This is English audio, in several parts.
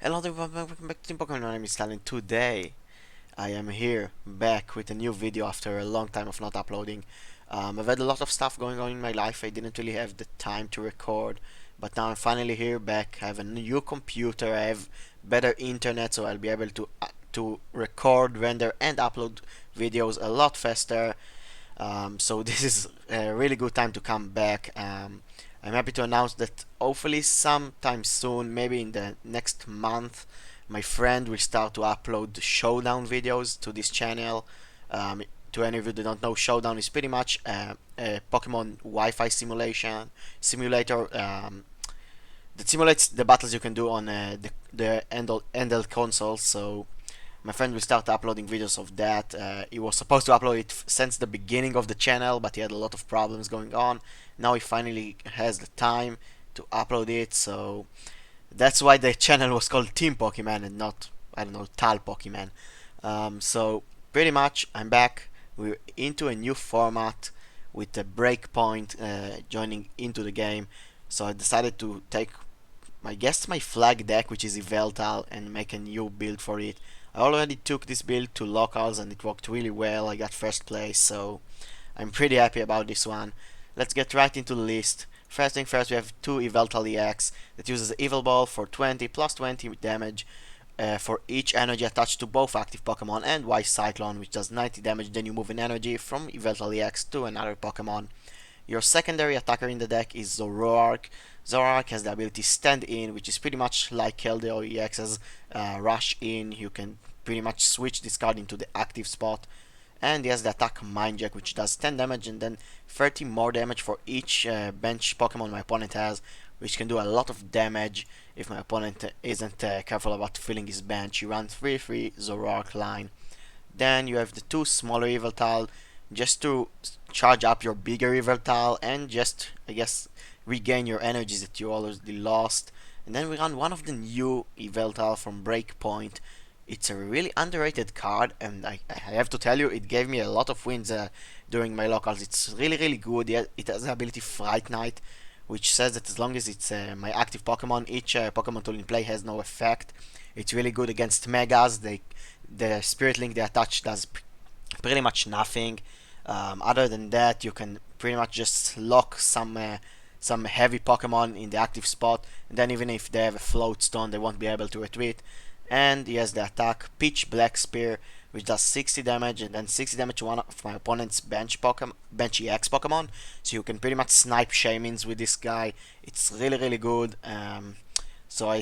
Hello everyone, welcome back to Team Pokemon. My name is Stalin. Today I am here back with a new video after a long time of not uploading. I've had a lot of stuff going on in my life. I didn't really have the time to record, but now I'm finally here back. I have a new computer. I have better internet, so I'll be able to record, render, and upload videos a lot faster. So this is a really good time to come back. I'm happy to announce that hopefully sometime soon, maybe in the next month, my friend will start to upload showdown videos to this channel. To any of you that don't know, showdown is pretty much a Pokemon Wi-Fi simulator that simulates the battles you can do on the handheld consoles. So my friend will start uploading videos of that. He was supposed to upload it since the beginning of the channel, but he had a lot of problems going on. Now he finally has the time to upload it, so that's why the channel was called Team Pokemon and not, I don't know, Tal Pokemon. So pretty much I'm back. We're into a new format with the breakpoint joining into the game. So I decided to take my flag deck, which is Yveltal, and make a new build for it. I already took this build to locals and it worked really well. I got first place, so I'm pretty happy about this one. Let's get right into the list. First thing first, we have two Yveltal EX that uses Evil Ball for 20 plus 20 damage for each energy attached to both active Pokemon, and Y Cyclone, which does 90 damage. Then you move an energy from Yveltal EX to another Pokemon. Your secondary attacker in the deck is Zoroark. Zoroark has the ability Stand In, which is pretty much like Keldeo EX's Rush In. You can pretty much switch this card into the active spot. And he has the attack Mind Jack, which does 10 damage and then 30 more damage for each bench Pokemon my opponent has, which can do a lot of damage if my opponent isn't careful about filling his bench. You run 3-3 Zoroark line. Then you have the two smaller Yveltal, just to charge up your bigger Yveltal and just, I guess, regain your energies that you already lost. And then we run one of the new Yveltal from Breakpoint. It's a really underrated card, and I have to tell you, it gave me a lot of wins during my locals. It's really good. It has the ability Fright Night, which says that as long as it's my active Pokemon, each Pokemon tool in play has no effect. It's really good against Megas. The Spirit Link they attach does pretty much nothing. Other than that, you can pretty much just lock some heavy Pokemon in the active spot, and then even if they have a Float Stone, they won't be able to retreat. And he has the attack Pitch Black Spear, which does 60 damage and then 60 damage to one of my opponent's bench EX Pokemon. So you can pretty much snipe Shaymins with this guy. It's really good. So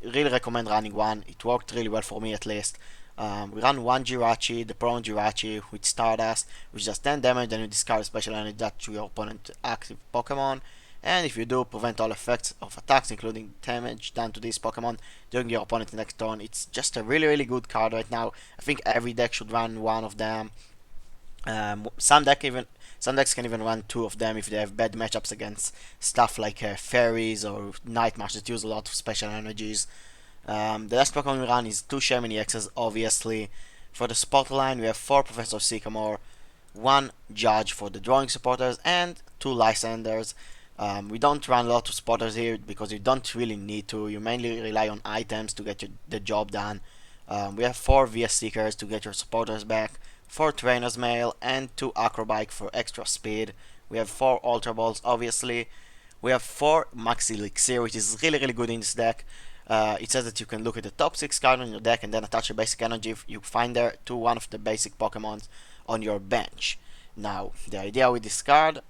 really recommend running one. It worked really well for me at least. We run one Jirachi, the prone Jirachi with Stardust, which does 10 damage, then you discard a special energy that to your opponent's active Pokemon. And if you do, prevent all effects of attacks, including damage done to this Pokemon during your opponent's next turn. It's just a really good card right now. I think every deck should run one of them. Some decks can even run two of them if they have bad matchups against stuff like fairies or nightmares that use a lot of special energies. The last Pokemon we run is two Shaymin EXs, obviously. For the support line, we have four Professor Sycamore, one Judge for the drawing supporters, and two Lysanders. We don't run a lot of supporters here because you don't really need to. You mainly rely on items to get the job done. We have four VS Seekers to get your supporters back, four Trainer's Mail, and two Acrobike for extra speed. We have four Ultra Balls, obviously. We have four Max Elixir, which is really good in this deck. It says that you can look at the top 6 cards on your deck and then attach a basic energy if you find there to one of the basic Pokemon on your bench. Now, the idea with this card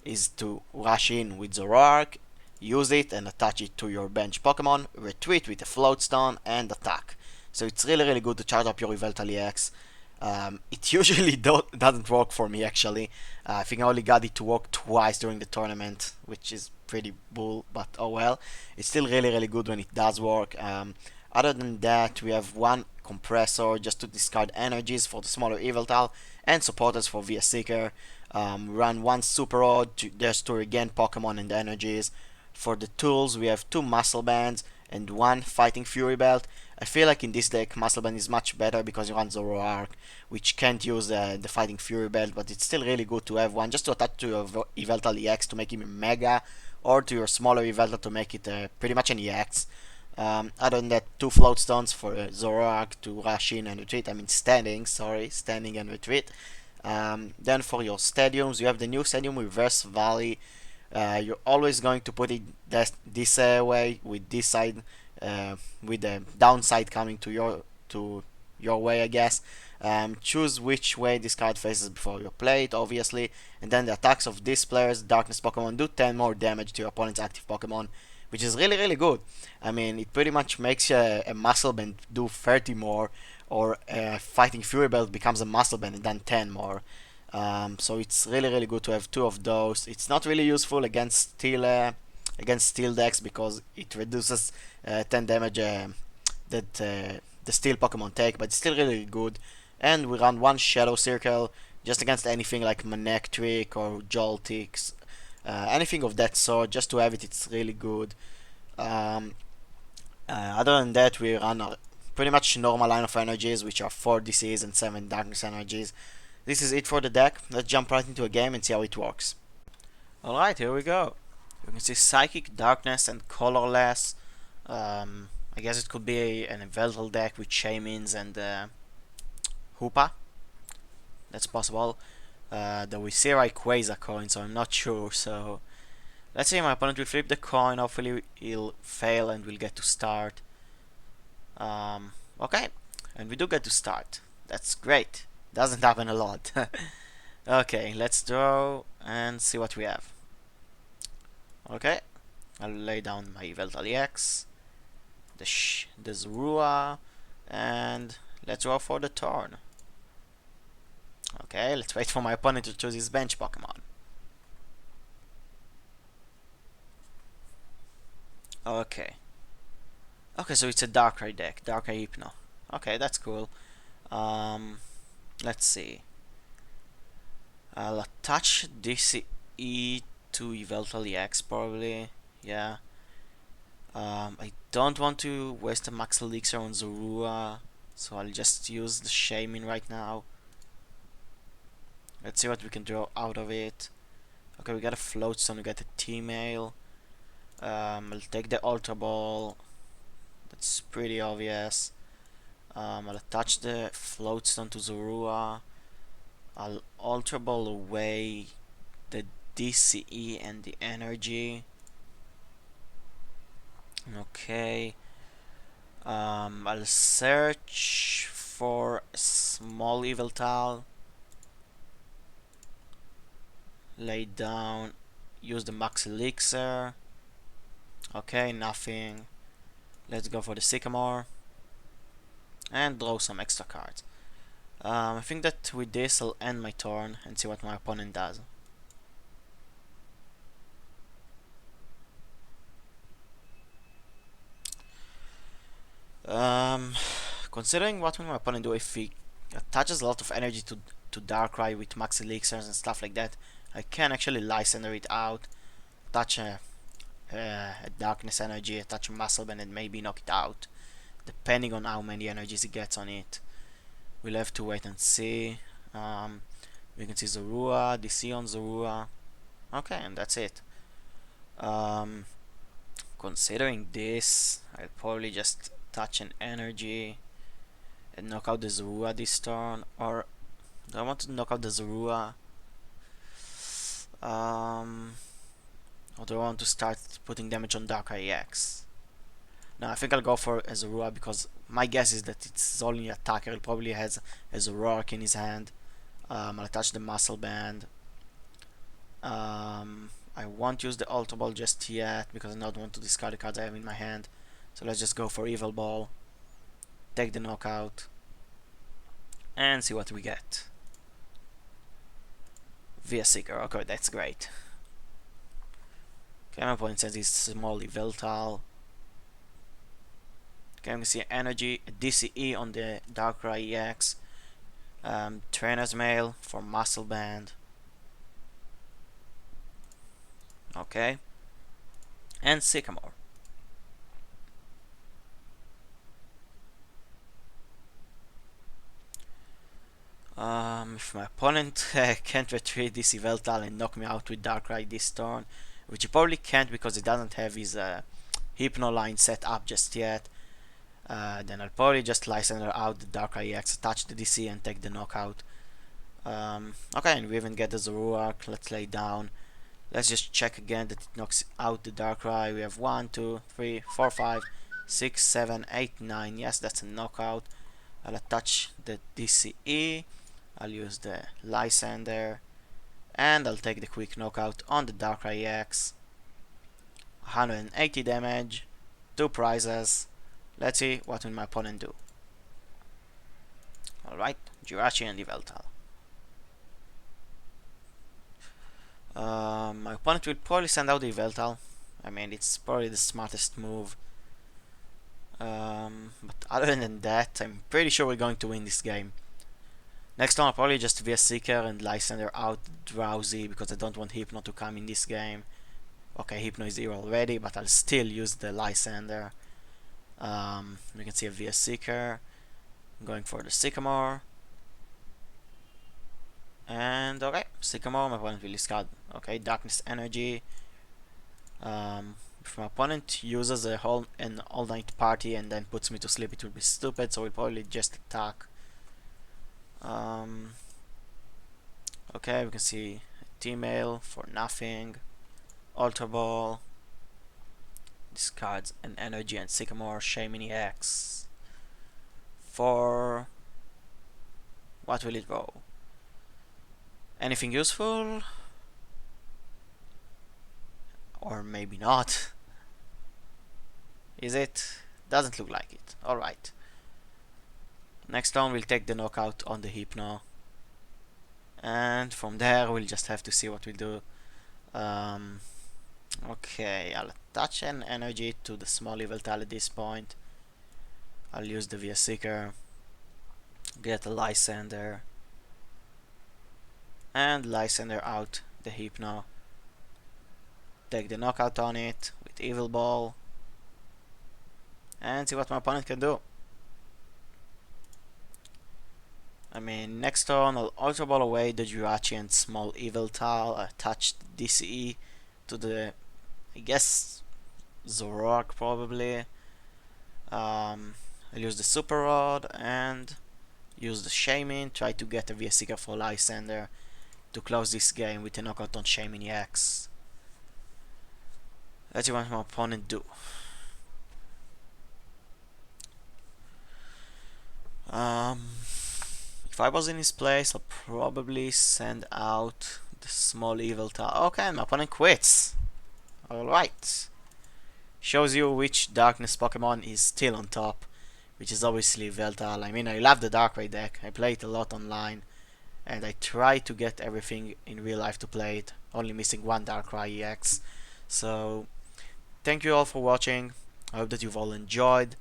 is to rush in with Zoroark, use it and attach it to your bench Pokemon, retreat with a Float Stone, and attack. So it's really good to charge up your Yveltal EX. It usually doesn't work for me actually. I think I only got it to work twice during the tournament, which is pretty bull, but oh well. It's still really good when it does work. Other than that, we have one compressor just to discard energies for the smaller Yveltal and supporters for VS Seeker. Run one Super Rod just to regain Pokemon and energies. For the tools, we have two Muscle Bands and one Fighting Fury Belt. I feel like in this deck, Muscle Band is much better because you run Zoroark, which can't use the Fighting Fury Belt, but it's still really good to have one just to attach to your Yveltal EX to make him a Mega, or to your smaller Yveltal to make it pretty much an EX. Other than that, two float stones for Zoroark to rush in and retreat. I mean standing and retreat. Then for your stadiums, you have the new stadium Reverse Valley. You're always going to put it this way with this side, with the downside coming to your way, I guess. Choose which way this card faces before you play it, obviously, and then the attacks of this player's Darkness Pokemon do 10 more damage to your opponent's active Pokemon, which is really good. I mean, it pretty much makes a Muscle Band do 30 more, or Fighting Fury Belt becomes a Muscle Band and then 10 more. So it's really good to have two of those. It's not really useful against steel decks because it reduces 10 damage the steel Pokemon take, but it's still really good. And we run one Shadow Circle just against anything like Manectric or Joltix, anything of that sort. Just to have it, it's really good. Um, Other than that, we run a pretty much normal line of energies, which are 4 DCs and 7 darkness energies. This is it for the deck. Let's jump right into a game and see how it works. Alright, here we go. You can see Psychic, Darkness, and Colorless. I guess it could be an Yveltal deck with Shamins and Hoopa. That's possible. The Viserai Quasar coin, so I'm not sure. So let's see, my opponent will flip the coin. Hopefully he'll fail and we'll get to start. Okay, and we do get to start. That's great. Doesn't happen a lot. Okay, let's draw and see what we have. Okay, I'll lay down my Yveltal EX, the Zorua, and let's go for the turn. Okay, let's wait for my opponent to choose his bench Pokemon. Okay. Okay, so it's a Darkrai deck, Darkrai Hypno. Okay, that's cool. Let's see. I'll attach DCE to Yveltal EX probably. Yeah. I don't want to waste a Max Elixir on Zorua, so I'll just use the Shamin right now. Let's see what we can draw out of it. Okay, we got a Floatstone, we got a T-Mail. I'll take the Ultra Ball. That's pretty obvious. I'll attach the Floatstone to Zorua. I'll Ultra Ball away the DCE and the energy. Okay. I'll search for a small Yveltal. Lay down. Use the Max Elixir. Okay, nothing. Let's go for the Sycamore. And draw some extra cards. I think that with this I'll end my turn and see what my opponent does. Considering what will my opponent do if he attaches a lot of energy to Darkrai with Max Elixirs and stuff like that, I can actually Lysander it out, touch a Darkness energy, attach a Muscle Band and maybe knock it out, depending on how many energies he gets on it. We'll have to wait and see. We can see Zorua, DC on Zorua. Okay, and that's it. Considering this, I'll probably just touch an energy and knock out the Zorua this turn. Or do I want to knock out the Zorua? Or do I want to start putting damage on Darkrai EX? No, I think I'll go for a Zorua because my guess is that it's only attacker. He probably has a Zoroark in his hand. I'll attach the Muscle Band. I won't use the Ultra Ball just yet because I don't want to discard the cards I have in my hand. So let's just go for Evil Ball. Take the knockout. And see what we get. Via Seeker. Okay, that's great. Okay, my opponent sends his small Yveltal. Okay, we can see energy, DCE on the Darkrai EX. Trainer's Mail for Muscle Band. Okay. And Sycamore. If my opponent can't retreat this Yveltal and knock me out with Darkrai this turn, which he probably can't because he doesn't have his Hypno line set up just yet. Then I'll probably just Lysander out the Darkrai EX, attach the DC and take the knockout. Okay, and we even get the Zoroark. Let's lay down. Let's just check again that it knocks out the Darkrai. We have 1, 2, 3, 4, 5, 6, 7, 8, 9. Yes, that's a knockout. I'll attach the DCE. I'll use the Lysander. And I'll take the quick knockout on the Darkrai EX. 180 damage. 2 prizes. Let's see what will my opponent do. Alright, Jirachi and Yveltal. My opponent will probably send out the Yveltal. I mean, it's probably the smartest move. But other than that, I'm pretty sure we're going to win this game. Next turn, I'll probably just VS Seeker and Lysander out Drowsy because I don't want Hypno to come in this game. Okay, Hypno is here already, but I'll still use the Lysander. We can see a VS Seeker. I'm going for the Sycamore. And okay, Sycamore, my opponent will discard. Okay, Darkness Energy. If my opponent uses an all-night party and then puts me to sleep, it will be stupid, so we'll probably just attack. Okay, we can see T-Mail for nothing. Ultra Ball. Discards an Energy and Sycamore. Shaymin EX. For what will it go? Anything useful? Or maybe not. Is it? Doesn't look like it. Alright. Next turn we'll take the knockout on the Hypno. And from there we'll just have to see what we'll do. Okay, I'll attach an energy to the small Yveltal at this point. I'll use the VS Seeker. Get a Lysander. And Lysander out the Hypno. Take the knockout on it with Evil Ball. And see what my opponent can do. I mean, next turn I'll Ultra Ball away the Jirachi and small Yveltal. Attach the DCE to the, I guess, Zoroark probably. I'll use the Super Rod and use the Shaymin. Try to get a VS Seeker for Lysander to close this game with a knockout on Shaymin EX. Let's see what my opponent do. If I was in his place, I'll probably send out the small Yveltal. Okay, my opponent quits. Alright. Shows you which Darkness Pokemon is still on top, which is obviously Yveltal. I mean, I love the Darkrai deck. I play it a lot online, and I try to get everything in real life to play it. Only missing one Darkrai EX. So, thank you all for watching. I hope that you've all enjoyed.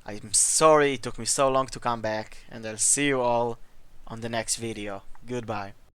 I'm sorry it took me so long to come back, and I'll see you all on the next video. Goodbye.